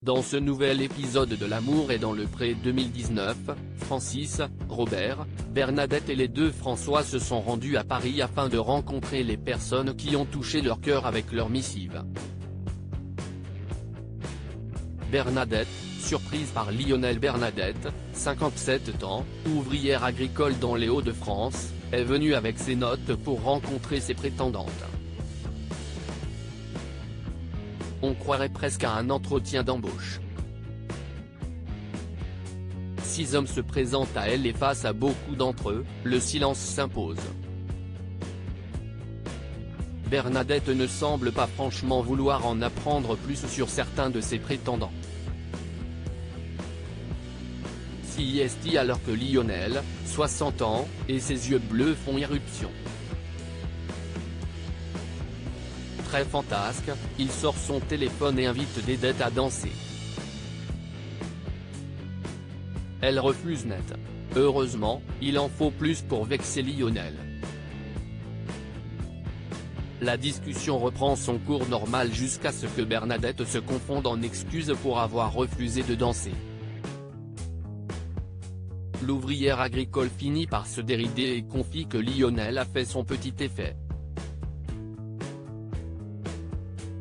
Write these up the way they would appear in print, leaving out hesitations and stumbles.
Dans ce nouvel épisode de L'amour est dans le pré 2019, Francis, Robert, Bernadette et les deux François se sont rendus à Paris afin de rencontrer les personnes qui ont touché leur cœur avec leur missive. Bernadette, surprise par Lionel. Bernadette, 57 ans, ouvrière agricole dans les Hauts-de-France, est venue avec ses notes pour rencontrer ses prétendantes. On croirait presque à un entretien d'embauche. 6 hommes se présentent à elle et face à beaucoup d'entre eux, le silence s'impose. Bernadette ne semble pas franchement vouloir en apprendre plus sur certains de ses prétendants. CIST alors que Lionel, 60 ans, et ses yeux bleus font irruption. Très fantasque, il sort son téléphone et invite Dédette à danser. Elle refuse net. Heureusement, il en faut plus pour vexer Lionel. La discussion reprend son cours normal jusqu'à ce que Bernadette se confonde en excuses pour avoir refusé de danser. L'ouvrière agricole finit par se dérider et confie que Lionel a fait son petit effet.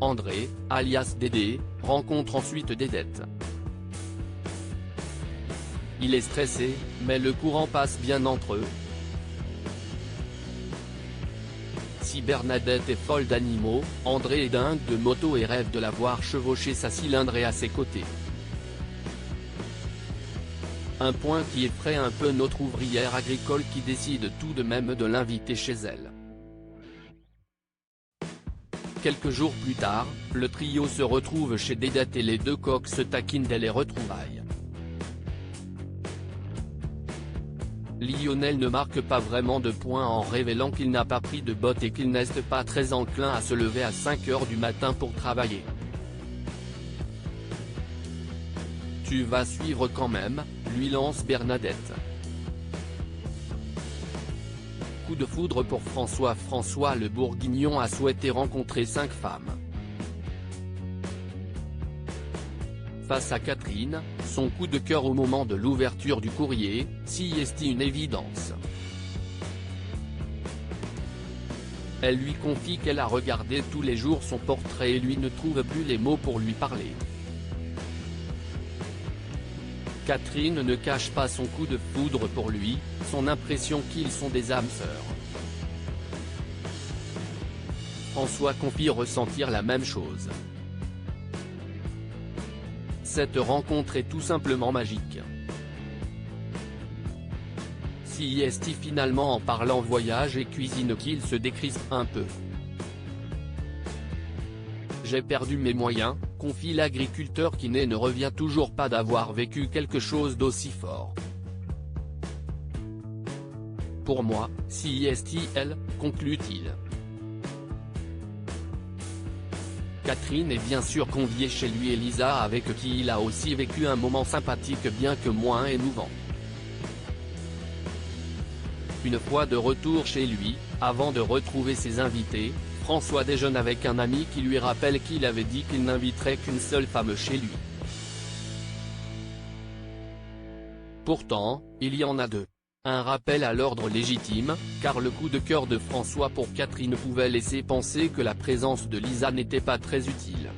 André, alias Dédé, rencontre ensuite Dédette. Il est stressé, mais le courant passe bien entre eux. Si Bernadette est folle d'animaux, André est dingue de moto et rêve de la voir chevaucher sa cylindrée à ses côtés. Un point qui effraie un peu notre ouvrière agricole qui décide tout de même de l'inviter chez elle. Quelques jours plus tard, le trio se retrouve chez Dédette et les deux coqs se taquinent dès les retrouvailles. Lionel ne marque pas vraiment de points en révélant qu'il n'a pas pris de bottes et qu'il n'est pas très enclin à se lever à 5 h du matin pour travailler. Tu vas suivre quand même, lui lance Bernadette. Coup de foudre pour François. François le Bourguignon a souhaité rencontrer 5 femmes. Face à Catherine, son coup de cœur au moment de l'ouverture du courrier, CIST une évidence. Elle lui confie qu'elle a regardé tous les jours son portrait et lui ne trouve plus les mots pour lui parler. Catherine ne cache pas son coup de foudre pour lui, son impression qu'ils sont des âmes sœurs. François confie ressentir la même chose. Cette rencontre est tout simplement magique. CIST finalement en parlant voyage et cuisine qu'il se décrispe un peu. J'ai perdu mes moyens, confie l'agriculteur qui ne revient toujours pas d'avoir vécu quelque chose d'aussi fort. Pour moi, CIST elle, conclut-il. Catherine est bien sûr conviée chez lui et Lisa avec qui il a aussi vécu un moment sympathique bien que moins émouvant. Une fois de retour chez lui, avant de retrouver ses invités, François déjeune avec un ami qui lui rappelle qu'il avait dit qu'il n'inviterait qu'une seule femme chez lui. Pourtant, il y en a deux. Un rappel à l'ordre légitime, car le coup de cœur de François pour Catherine pouvait laisser penser que la présence de Lisa n'était pas très utile.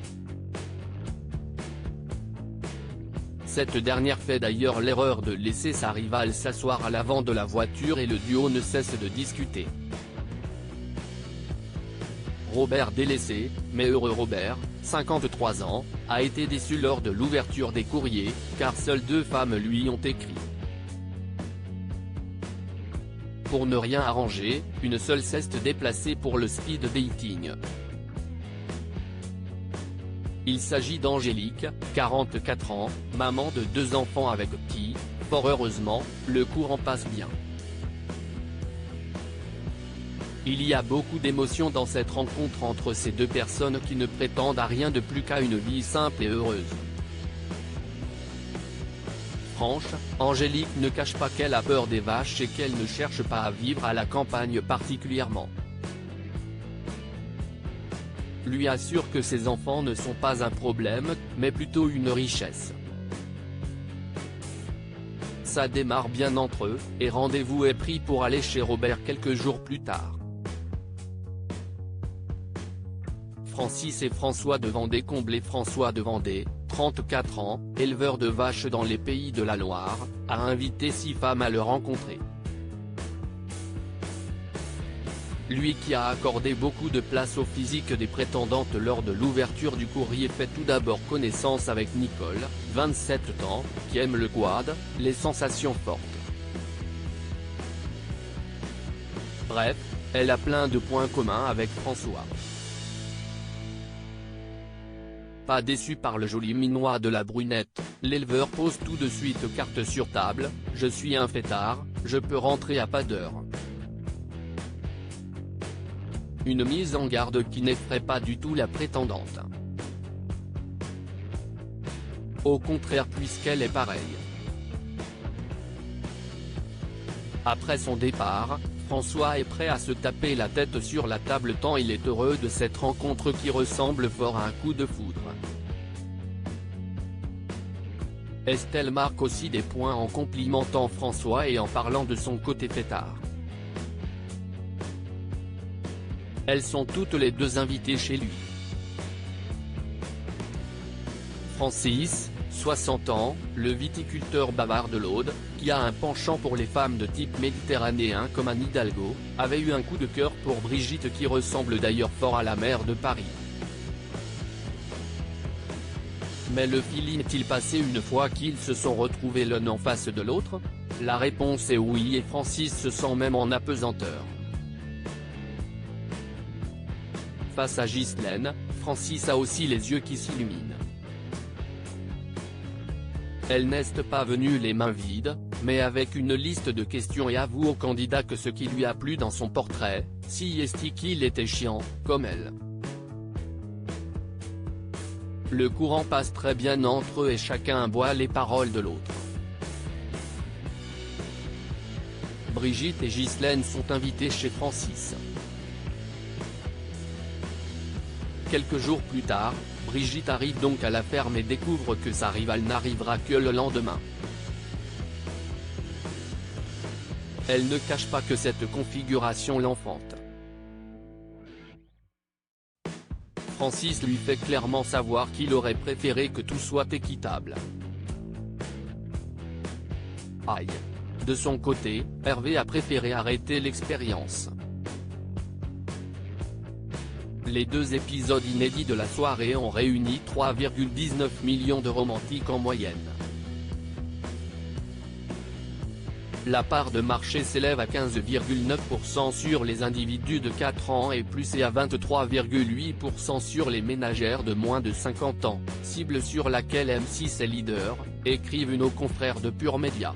Cette dernière fait d'ailleurs l'erreur de laisser sa rivale s'asseoir à l'avant de la voiture et le duo ne cesse de discuter. Robert délaissé, mais heureux. Robert, 53 ans, a été déçu lors de l'ouverture des courriers, car seules 2 femmes lui ont écrit. Pour ne rien arranger, une seule s'est déplacée pour le speed dating. Il s'agit d'Angélique, 44 ans, maman de 2 enfants avec qui, fort heureusement, le courant passe bien. Il y a beaucoup d'émotions dans cette rencontre entre ces deux personnes qui ne prétendent à rien de plus qu'à une vie simple et heureuse. Franche, Angélique ne cache pas qu'elle a peur des vaches et qu'elle ne cherche pas à vivre à la campagne particulièrement. lui assure que ses enfants ne sont pas un problème, mais plutôt une richesse. Ça démarre bien entre eux, et rendez-vous est pris pour aller chez Robert quelques jours plus tard. Francis et François de Vendée comblé. François de Vendée, 34 ans, éleveur de vaches dans les Pays de la Loire, a invité 6 femmes à le rencontrer. Lui qui a accordé beaucoup de place au physique des prétendantes lors de l'ouverture du courrier fait tout d'abord connaissance avec Nicole, 27 ans, qui aime le quad, les sensations fortes. Bref, elle a plein de points communs avec François. Pas déçu par le joli minois de la brunette, l'éleveur pose tout de suite carte sur table, « Je suis un fêtard, je peux rentrer à pas d'heure ». Une mise en garde qui n'effraie pas du tout la prétendante. Au contraire puisqu'elle est pareille. Après son départ, François est prêt à se taper la tête sur la table tant il est heureux de cette rencontre qui ressemble fort à un coup de foudre. Estelle marque aussi des points en complimentant François et en parlant de son côté fêtard. Elles sont toutes les deux invitées chez lui. Francis, 60 ans, le viticulteur bavard de l'Aude, qui a un penchant pour les femmes de type méditerranéen comme Anne Hidalgo, avait eu un coup de cœur pour Brigitte qui ressemble d'ailleurs fort à la maire de Paris. Mais le feeling est-il passé une fois qu'ils se sont retrouvés l'un en face de l'autre? La réponse est oui et Francis se sent même en apesanteur. Face à Ghislaine, Francis a aussi les yeux qui s'illuminent. Elle n'est pas venue les mains vides, mais avec une liste de questions et avoue au candidat que ce qui lui a plu dans son portrait, si est qu'il était chiant, comme elle. Le courant passe très bien entre eux et chacun boit les paroles de l'autre. Brigitte et Ghislaine sont invitées chez Francis. Quelques jours plus tard, Brigitte arrive donc à la ferme et découvre que sa rivale n'arrivera que le lendemain. Elle ne cache pas que cette configuration l'enfante. Francis lui fait clairement savoir qu'il aurait préféré que tout soit équitable. Aïe. De son côté, Hervé a préféré arrêter l'expérience. Les 2 épisodes inédits de la soirée ont réuni 3,19 millions de romantiques en moyenne. La part de marché s'élève à 15,9% sur les individus de 4 ans et plus et à 23,8% sur les ménagères de moins de 50 ans, cible sur laquelle M6 est leader, écrivent nos confrères de Pure Média.